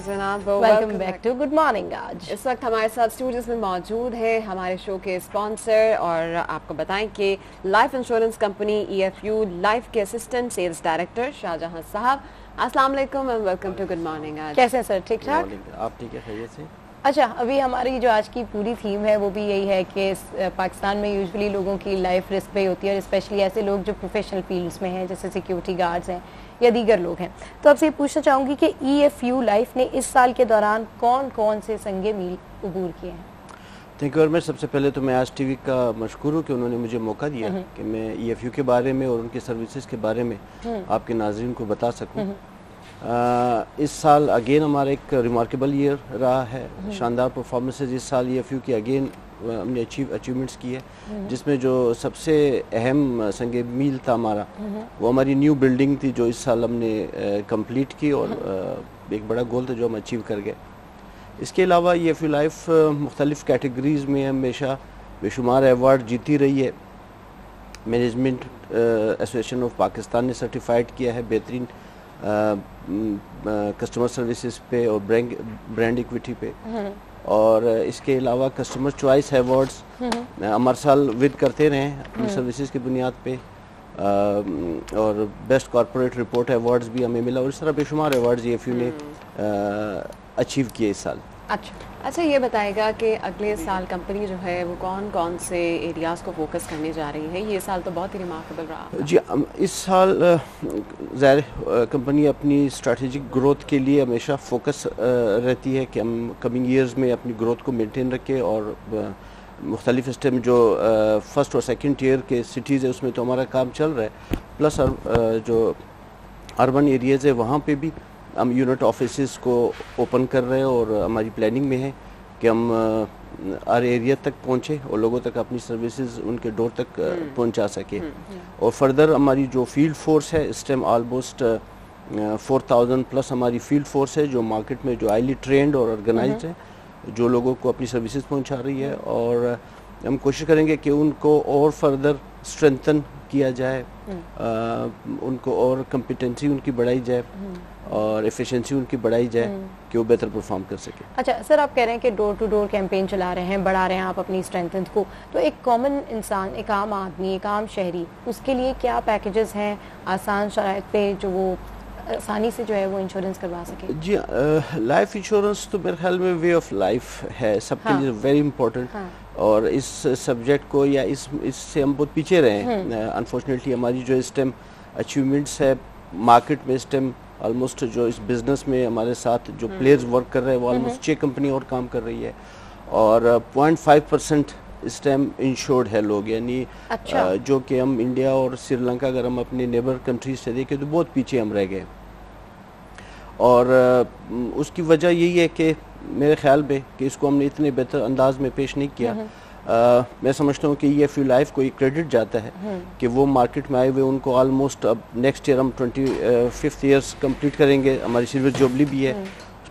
जनाब, welcome back to good morning. आज इस वक्त हमारे साथ स्टूडियोज में मौजूद है हमारे शो के स्पॉन्सर, और आपको बताएं कि life insurance company EFU life के असिस्टेंट सेल्स डायरेक्टर शाहजहां साहब। अस्सलाम वालेकुम and welcome to good morning. आज कैसे हैं सर? ठीक ठाक? आप ठीक है, खैरियत से? अच्छा, अभी हमारी जो आज की पूरी थीम है वो भी यही है कि पाकिस्तान में यूजुअली लोगों की लाइफ रिस्क पे होती है, और स्पेशली ऐसे लोग जो प्रोफेशनल फील्ड्स में हैं, जैसे सिक्योरिटी गार्ड्स हैं या दीगर लोग हैं। तो आपसे ये पूछना चाहूँगी कि EFU लाइफ ने इस साल के दौरान कौन कौन से संगे मील अबूर किए हैं? Thank you very much. सबसे पहले तो मैं आज टीवी का मशकूर हूँ कि उन्होंने मुझे मौका दिया कि मैं EFU के बारे में और उनकी सर्विसेज के बारे में आपके नाज़रीन को बता सकूँ। इस साल अगेन हमारा एक रिमार्केबल ईयर रहा है, शानदार परफॉर्मेंसेज इस साल EFU की अगेन हमने अचीवमेंट्स की है, जिसमें जो सबसे अहम संगे मील था हमारा वो हमारी न्यू बिल्डिंग थी जो इस साल हमने कंप्लीट की, और एक बड़ा गोल था जो हम अचीव कर गए। इसके अलावा EFU लाइफ मुख्तलिफ़ कैटेगरीज़ में हमेशा बेशुमार अवार्ड जीती रही है। मैनेजमेंट एसोसिएशन ऑफ पाकिस्तान ने सर्टिफाइड किया है बेहतरीन कस्टमर सर्विसेज पे और ब्रांड इक्विटी पे, और इसके अलावा कस्टमर चॉइस अवार्ड्स हमारे साल विद करते रहे अपनी सर्विसेज की बुनियाद पे, और बेस्ट कॉर्पोरेट रिपोर्ट अवार्ड्स भी हमें मिला, और इस तरह बेशुमार अवार्ड्स EFU ने अचीव किए इस साल। अच्छा, ये बताएगा कि अगले साल कंपनी जो है वो कौन कौन से एरियाज़ को फोकस करने जा रही है? ये साल तो बहुत ही रिमार्केबल रहा। जी, इस साल ज़ाहिर कंपनी अपनी स्ट्रैटेजिक ग्रोथ के लिए हमेशा फोकस रहती है कि हम कमिंग ईयर्स में अपनी ग्रोथ को मेंटेन रखें, और मुख्तलिफ स्टेम जो फर्स्ट और सेकंड टियर के सिटीज़ है उसमें तो हमारा काम चल रहा है, प्लस जो अर्बन एरियाज़ है वहाँ पे भी हम यूनिट ऑफिसेस को ओपन कर रहे हैं, और हमारी प्लानिंग में है कि हम हर एरिया तक पहुँचे और लोगों तक अपनी सर्विसेज उनके डोर तक पहुँचा सके। और फर्दर हमारी जो फील्ड फोर्स है इस टाइम ऑलमोस्ट 4000 प्लस हमारी फील्ड फोर्स है जो मार्केट में जो हाईली ट्रेंड और ऑर्गेनाइज्ड है, जो लोगों को अपनी सर्विसेज पहुँचा रही है, और हम कोशिश करेंगे कि उनको और फर्दर स्ट्रेंथन किया जाए, उनको और कम्पिटेंसी उनकी बढ़ाई जाए और एफिशिएंसी उनकी बढ़ाई जाए कि वो बेहतर परफॉर्म कर सके। अच्छा सर, आप कह रहे हैं कि डोर टू डोर कैंपेन चला रहे हैं, बढ़ा रहे हैं आप अपनी स्ट्रेंथ को, तो एक कॉमन इंसान, एक आम आदमी, एक आम शहरी, उसके लिए क्या पैकेजेस हैं आसान शराइत पे जो वो आसानी से जो है वो इंश्योरेंस करवा सके? जी, लाइफ इंश्योरेंस तो मेरे ख्याल में वे ऑफ लाइफ है सबके लिए, वेरी इंपॉर्टेंट। और इस सब्जेक्ट को या इससे हम बहुत पीछे रहे हैं अनफॉर्चुनेटली। हमारी जो इस टाइम अचीवमेंट्स है मार्केट में, इस टाइम ऑलमोस्ट जो इस बिज़नेस में हमारे साथ जो प्लेयर्स वर्क कर रहे हैं वो ऑलमोस्ट 6 कंपनी और काम कर रही है, और 0.5% इस टाइम इंश्योर्ड है लोग, यानी जो कि हम इंडिया और श्रीलंका अगर हम अपने नेबर कंट्रीज से देखें तो बहुत पीछे हम रह गए। और उसकी वजह यही है कि मेरे ख्याल में कि इसको हमने इतने बेहतर अंदाज में पेश नहीं किया। मैं समझता हूँ कि EFU लाइफ को एक क्रेडिट जाता है कि वो मार्केट में आए हुए, उनको ऑलमोस्ट अब नेक्स्ट ईयर हम 25th ईयर्स कंप्लीट करेंगे, हमारी सिल्वर जुबली भी है।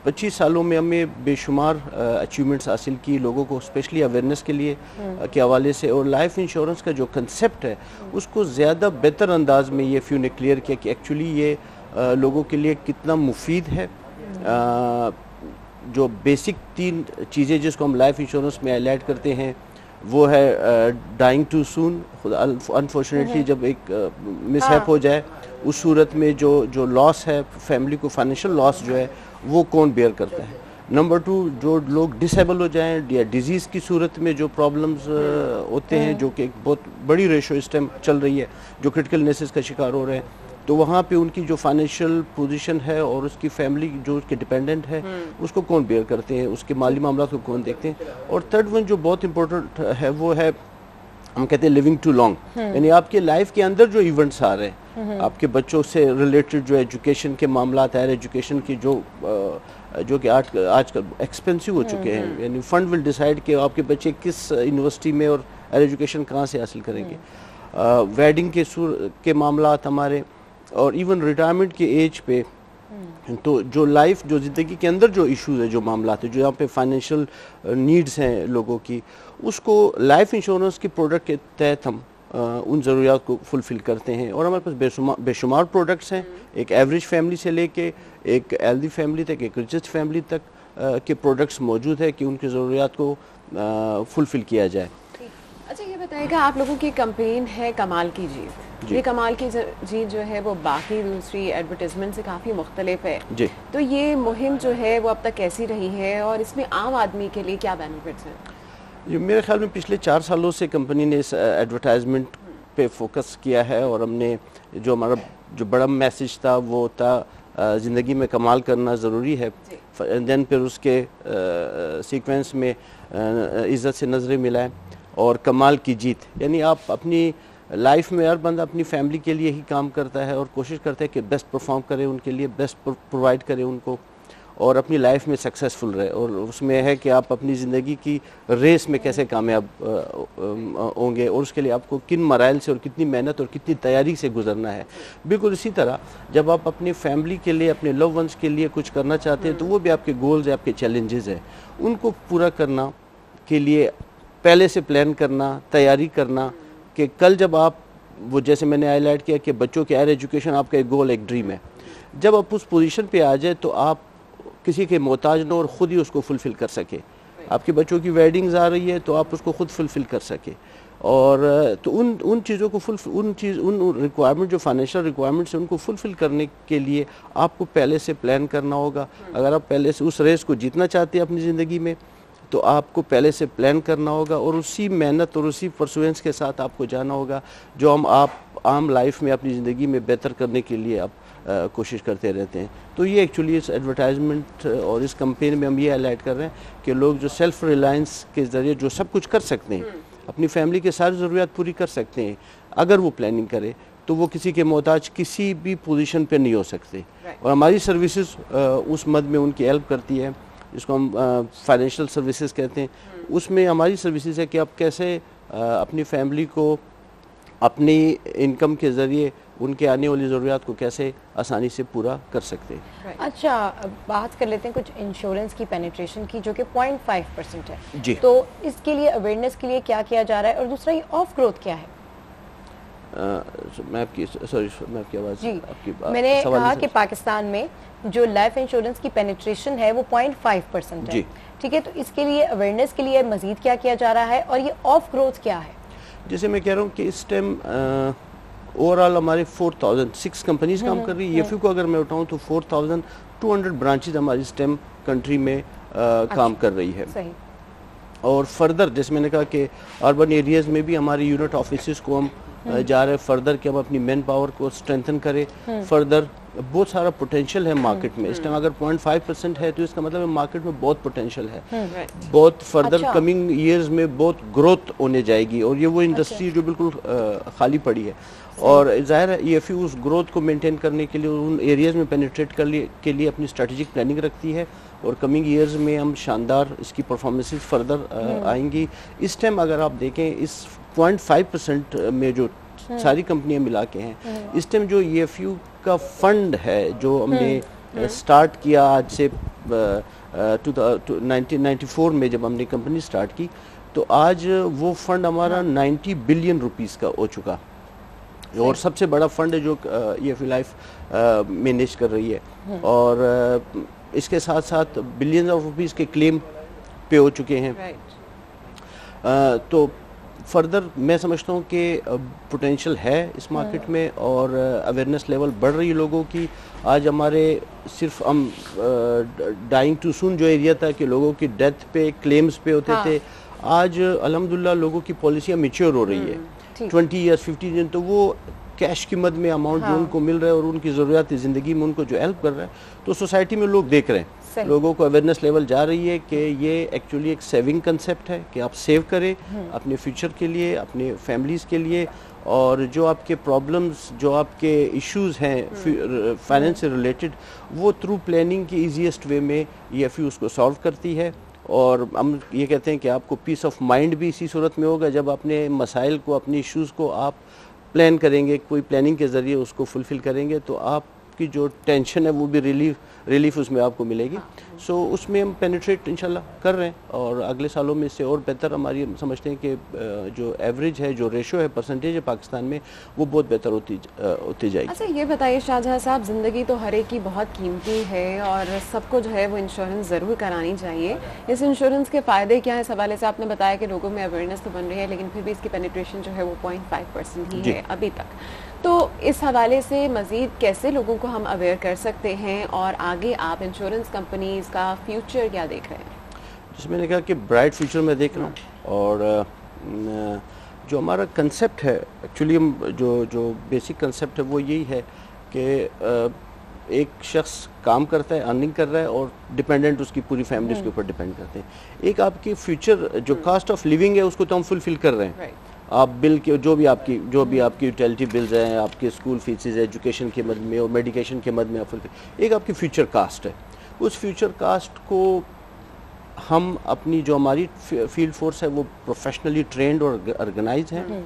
25 सालों में हमें बेशुमार अचीवमेंट्स हासिल की लोगों को, स्पेशली अवेयरनेस के लिए के हवाले से, और लाइफ इंश्योरेंस का जो कंसेप्ट है उसको ज़्यादा बेहतर अंदाज में EFU ने क्लियर किया कि एक्चुअली ये लोगों के लिए कितना मुफीद है। जो बेसिक 3 चीज़ें जिसको हम लाइफ इंश्योरेंस में हाईलाइट करते हैं वो है डाइंग टू सून। अनफॉर्चुनेटली जब एक मिसहैप हो जाए उस सूरत में जो लॉस है फैमिली को, फाइनेंशियल लॉस जो है वो कौन बेयर करता है। नंबर 2, जो लोग डिसेबल हो जाएं या डिजीज़ की सूरत में जो प्रॉब्लम्स होते हैं, जो कि एक बहुत बड़ी रेशो इस टाइम चल रही है, जो क्रिटिकल इलनेसेस का शिकार हो रहे हैं, तो वहाँ पे उनकी जो फाइनेंशियल पोजीशन है और उसकी फैमिली जो उसके डिपेंडेंट है उसको कौन बेयर करते हैं, उसके माली मामला को कौन देखते हैं। और थर्ड वन जो बहुत इंपॉर्टेंट है वो है, हम कहते हैं लिविंग टू लॉन्ग, यानी आपके लाइफ के अंदर जो इवेंट्स आ रहे हैं, आपके बच्चों से रिलेटेड जो एजुकेशन के मामला, हायर एजुकेशन की जो कि आजकल एक्सपेंसिव हो चुके हैं, यानी फंड विल डिसाइड कि आपके बच्चे किस यूनिवर्सिटी में और हायर एजुकेशन कहाँ से हासिल करेंगे, वेडिंग के मामला हमारे, और इवन रिटायरमेंट के एज पे। तो जो लाइफ, जो ज़िंदगी के अंदर जो इश्यूज है, जो मामला है, जो यहाँ पे फाइनेंशियल नीड्स हैं लोगों की, उसको लाइफ इंश्योरेंस के प्रोडक्ट के तहत हम उन ज़रूरियात को फुलफ़िल करते हैं। और हमारे पास बेशुमार प्रोडक्ट्स हैं, एक एवरेज फैमिली से लेके एक हेल्दी फैमिली तक, एक रिचेस्ट फैमिली तक के प्रोडक्ट्स मौजूद है कि उनकी ज़रूरियात को फुलफ़िल किया जाए। अच्छा, ये बताइएगा, आप लोगों की कैंपेन है कमाल की जीत। ये कमाल की जीत जो है वो बाकी दूसरी एडवर्टाइजमेंट से काफ़ी मुख्तलिफ है जी। तो ये मुहिम जो है वो अब तक कैसी रही है और इसमें आम आदमी के लिए क्या बेनिफिट्स हैं? ये मेरे ख्याल में पिछले 4 सालों से कंपनी ने इस एडवर्टाइजमेंट पे फोकस किया है और हमने जो हमारा जो बड़ा मैसेज था वो था ज़िंदगी में कमाल करना ज़रूरी है। देन फिर उसके सीक्वेंस में इज़्ज़त से नज़रें मिलाएं और कमाल की जीत, यानी आप अपनी लाइफ में हर बंदा अपनी फैमिली के लिए ही काम करता है और कोशिश करता है कि बेस्ट परफॉर्म करे, उनके लिए बेस्ट प्रोवाइड करे उनको और अपनी लाइफ में सक्सेसफुल रहे। और उसमें है कि आप अपनी ज़िंदगी की रेस में कैसे कामयाब होंगे और उसके लिए आपको किन मराइल से और कितनी मेहनत और कितनी तैयारी से गुजरना है। बिल्कुल इसी तरह जब आप अपनी फैमिली के लिए, अपने लव वंस के लिए कुछ करना चाहते हैं तो वो भी आपके गोल्स है, आपके चैलेंजेस हैं, उनको पूरा करना के लिए पहले से प्लान करना, तैयारी करना कि कल जब आप वो, जैसे मैंने हाईलाइट किया कि बच्चों के हायर एजुकेशन आपका एक गोल, एक ड्रीम है, जब आप उस पोजीशन पे आ जाए तो आप किसी के मोहताज न और ख़ुद ही उसको फुलफ़िल कर सके। आपके बच्चों की वेडिंग्स आ रही है तो आप उसको खुद फुलफ़िल कर सके और तो उन चीज़ों को उन रिक्वायरमेंट जो फाइनेंशियल रिक्वायरमेंट्स हैं उनको फुलफ़िल करने के लिए आपको पहले से प्लान करना होगा। अगर आप पहले से उस रेस को जीतना चाहते हैं अपनी ज़िंदगी में तो आपको पहले से प्लान करना होगा और उसी मेहनत और उसी परसुएंस के साथ आपको जाना होगा जो आप आम लाइफ में अपनी ज़िंदगी में बेहतर करने के लिए आप कोशिश करते रहते हैं। तो ये एक्चुअली इस एडवर्टाइजमेंट और इस कैंपेन में हम ये हाईलाइट कर रहे हैं कि लोग जो सेल्फ रिलायंस के ज़रिए जो सब कुछ कर सकते हैं, अपनी फैमिली के सारी ज़रूरियात पूरी कर सकते हैं, अगर वो प्लानिंग करे तो वो किसी के मोहताज किसी भी पोजीशन पे नहीं हो सकते। और हमारी सर्विसेज उस मद में उनकी हेल्प करती है, जिसको हम फाइनेंशियल सर्विसेज कहते हैं। उसमें हमारी सर्विसेज है कि आप कैसे अपनी फैमिली को अपनी इनकम के ज़रिए उनके आने वाली ज़रूरियात को कैसे आसानी से पूरा कर सकते हैं। अच्छा, बात कर लेते हैं कुछ इंश्योरेंस की पेनिट्रेशन की जो कि 0.5% है जी। तो इसके लिए अवेयरनेस के लिए क्या किया जा रहा है और दूसरा ये ऑफ ग्रोथ क्या है? मैं आपकी आवाज़ जी, मैंने कहा कि पाकिस्तान में जो लाइफ इंश्योरेंस की पेनिट्रेशन है वो 0.5% है, ठीक है, तो इसके लिए अवेयरनेस के लिए मजीद क्या किया जा रहा है और ये ऑफ ग्रोथ क्या है? जैसे मैं कह रहा हूँ कि इस टाइम ओवरऑल हमारे 4006 कंपनीज काम कर रही है। ईएफयू को अगर मैं उठाऊँ तो 4200 ब्रांचेज हमारी इस टाइम कंट्री में काम कर रही है। सही। और फर्दर जैसे मैंने कहा कि अर्बन एरियाज में भी हमारे यूनिट ऑफिस को हम जा रहे हैं फर्दर कि हम अपनी मैन पावर को स्ट्रेंथन करें। फर्दर बहुत सारा पोटेंशियल है मार्केट में। इस टाइम अगर 0.5% है तो इसका मतलब है मार्केट में बहुत पोटेंशियल है, बहुत फर्दर कमिंग ईयर्स में बहुत ग्रोथ होने जाएगी और ये वो इंडस्ट्री जो बिल्कुल खाली पड़ी है। और जाहिर है ईएफयू उस ग्रोथ को मेंटेन करने के लिए उन एरियाज में पेनिट्रेट के लिए अपनी स्ट्रेटेजिक प्लानिंग रखती है और कमिंग ईयर्स में हम शानदार इसकी परफॉर्मेंसेस फर्दर आएंगी। इस टाइम अगर आप देखें इस 0.5% में जो सारी कंपनियां मिला के हैं, इस टाइम जो ईएफयू का फंड है जो हमने स्टार्ट किया आज से 1994 में जब हमने कंपनी स्टार्ट की तो आज वो फंड हमारा 90 बिलियन रुपीस का हो चुका और सबसे बड़ा फंड है जो ईएफयू लाइफ मैनेज कर रही है और इसके साथ साथ बिलियंस ऑफ रुपीस के क्लेम पे हो चुके हैं। तो फर्दर मैं समझता हूँ कि पोटेंशियल है इस मार्केट में और अवेयरनेस लेवल बढ़ रही है लोगों की। आज हमारे सिर्फ हम डाइंग टू सून जो एरिया था कि लोगों की डेथ पे क्लेम्स पे होते थे, आज अल्हम्दुलिल्लाह लोगों की पॉलिसियाँ मैच्योर हो रही है 20 ईयर्स 50 ईयर्स, तो वो कैश की मद में अमाउंट जो उनको मिल रहा है और उनकी ज़रूरियात ज़िंदगी में उनको जो हेल्प कर रहा है, तो सोसाइटी में लोग देख रहे हैं, लोगों को अवेयरनेस लेवल जा रही है कि ये एक्चुअली एक सेविंग कंसेप्ट है कि आप सेव करें अपने फ्यूचर के लिए, अपने फैमिलीज़ के लिए और जो आपके प्रॉब्लम्स, जो आपके इश्यूज़ हैं फाइनेंस से रिलेटेड, वो थ्रू प्लानिंग की ईजीएस्ट वे में ईएफयू उसको सॉल्व करती है। और हम ये कहते हैं कि आपको पीस ऑफ माइंड भी इसी सूरत में होगा जब अपने मसाइल को, अपनी इश्यूज़ को आप प्लान करेंगे, कोई प्लानिंग के ज़रिए उसको फुलफ़िल करेंगे तो आपकी जो टेंशन है वो भी रिलीफ उसमें आपको मिलेगी। सो उसमें हम पेनिट्रेट इंशाल्लाह कर रहे हैं और अगले सालों में इससे और बेहतर हमारी हम समझते हैं कि जो एवरेज है, जो रेशो है, परसेंटेज है पाकिस्तान में, वो बहुत बेहतर होती जाएगी। अच्छा ये बताइए शाहजहां साहब, ज़िंदगी तो हर एक की बहुत कीमती है और सबको जो है वो इंश्योरेंस ज़रूर करानी चाहिए। इस इंश्योरेंस के फ़ायदे क्या है? इस हवाले से आपने बताया कि लोगों में अवेयरनेस तो बन रही है, लेकिन फिर भी इसकी पेनिट्रेशन जो है वो 0.5% ही है अभी तक। तो इस हवाले से मज़ीद कैसे लोगों को हम अवेयर कर सकते हैं और आगे आप इंश्योरेंस कंपनीज़ का फ्यूचर क्या देख रहे हैं? जैसे मैंने कहा कि ब्राइट फ्यूचर मैं देख रहा हूँ और जो हमारा कंसेप्ट है एक्चुअली, हम जो बेसिक कंसेप्ट है वो यही है कि एक शख्स काम करता है, अर्निंग कर रहा है और डिपेंडेंट उसकी पूरी फैमिली उसके ऊपर डिपेंड करते हैं। एक आपकी फ्यूचर जो कास्ट ऑफ लिविंग है उसको तो हम फुलफिल कर रहे हैं। आप बिल के जो भी आपकी यूटिलिटी बिल्स हैं, आपके स्कूल फीसेज, एजुकेशन के मद में और मेडिकेशन के मद में आप फुलफिल। एक आपकी फ्यूचर कास्ट है, उस फ्यूचर कास्ट को हम अपनी जो हमारी फील्ड फोर्स है वो प्रोफेशनली ट्रेंड और ऑर्गेनाइज हैं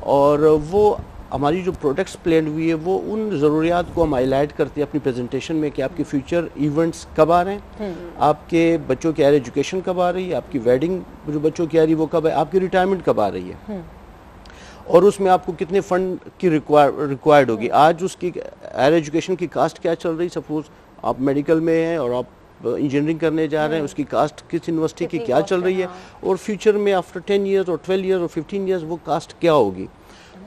और वो हमारी जो प्रोडक्ट्स प्लान हुई है वो उन ज़रूरियात को हम हाईलाइट करते हैं अपनी प्रेजेंटेशन में कि आपके फ्यूचर इवेंट्स कब आ रहे हैं, आपके बच्चों की हायर एजुकेशन कब आ रही है, आपकी वेडिंग जो बच्चों की आ रही है वो कब है, आपकी रिटायरमेंट कब आ रही है और उसमें आपको कितने फंड की रिक्वायर्ड होगी। आज उसकी हायर एजुकेशन की कास्ट क्या चल रही, सपोज आप मेडिकल में हैं और आप इंजीनियरिंग करने जा रहे हैं, उसकी कास्ट किस यूनिवर्सिटी की क्या चल रही है और फ्यूचर में आफ्टर 10 ईयर्स और 12 ईयर्स और 15 ईयर्स वो कास्ट क्या होगी।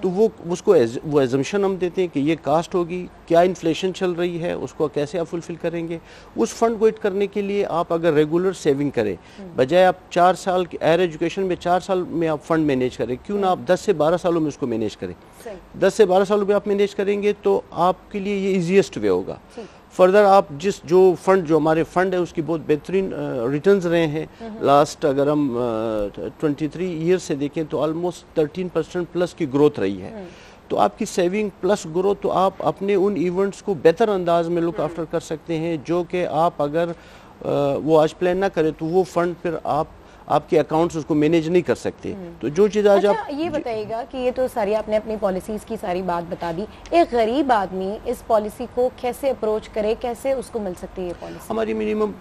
तो वो एजम्पशन हम देते हैं कि ये कास्ट होगी, क्या इन्फ्लेशन चल रही है, उसको कैसे आप फुलफिल करेंगे। उस फंड को हिट करने के लिए आप अगर रेगुलर सेविंग करें, बजाय आप 4 साल की हायर एजुकेशन में 4 साल में आप फंड मैनेज करें, क्यों ना आप 10 से 12 सालों में उसको मैनेज करें। 10 से 12 सालों में आप मैनेज करेंगे तो आपके लिए ये ईजीएस्ट वे होगा। फर्दर आप जो हमारे फंड है उसकी बहुत बेहतरीन रिटर्न्स रहे हैं। लास्ट अगर हम 23 ईयर से देखें तो ऑलमोस्ट 13% प्लस की ग्रोथ रही है। तो आपकी सेविंग प्लस ग्रोथ, तो आप अपने उन इवेंट्स को बेहतर अंदाज में लुक आफ्टर कर सकते हैं, जो कि आप अगर वो आज प्लान ना करें तो वो फंड फिर आपके अकाउंट्स उसको मैनेज नहीं कर सकते। तो जो चीज़ आज आप ये बताइएगा कि ये तो सारी आपने अपनी पॉलिसीज़ की सारी बात बता दी, एक गरीब आदमी इस पॉलिसी को कैसे अप्रोच करे, कैसे उसको मिल सकती है ये पॉलिसी? हमारी मिनिमम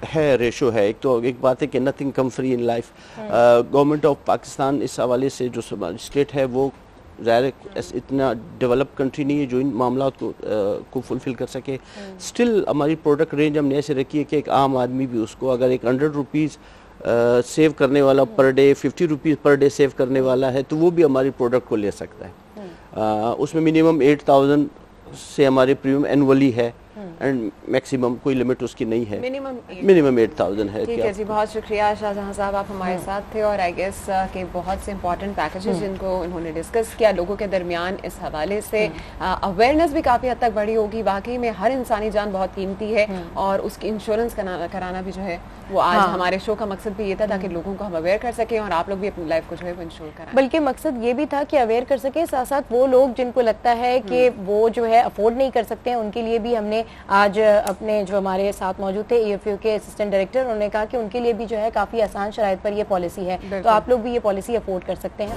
है रेशो है। एक बात है कि nothing come free in life. Government of Pakistan इस हवाले से जो स्टेट है वो ज़ाहिर इतना डेवलप कंट्री नहीं है जो इन मामला को फुलफिल कर सके। स्टिल हमारी प्रोडक्ट रेंज हमने ऐसे रखी है कि एक आम आदमी भी उसको अगर एक 100 रुपीज़ सेव करने वाला per day, 50 rupees per day save करने वाला है तो वो भी हमारी प्रोडक्ट को ले सकता है। उसमें मिनिमम 8000 से हमारे प्रीमियम एनुअली है एंड मैक्सिमम कोई लिमिट उसकी नहीं है, मिनिमम 8000 है। ठीक है जी, बहुत शुक्रिया शाहजहां साहब, आप हमारे साथ थे और आई गेस के बहुत से इंपॉर्टेंट पैकेजेस जिनको उन्होंने डिस्कस किया लोगों के दरमियान, इस हवाले से अवेयरनेस भी काफ़ी हद तक बड़ी होगी। वाकई में हर इंसानी जान बहुत कीमती है और उसकी इंश्योरेंस कराना भी जो है वो आज हमारे शो का मकसद भी ये था ताकि लोगों को हम अवेयर कर सकें और आप लोग भी अपनी लाइफ को जो है वो इंश्योर कराएं। बल्कि मकसद ये भी था कि अवेयर कर सके, साथ साथ वो लोग जिनको लगता है कि वो जो है अफोर्ड नहीं कर सकते हैं, उनके लिए भी हमने आज अपने जो हमारे साथ मौजूद थे EFU के असिस्टेंट डायरेक्टर, उन्होंने कहा कि उनके लिए भी जो है काफ़ी आसान शराइत पर ये पॉलिसी है, तो आप लोग भी ये पॉलिसी अफोर्ड कर सकते हैं।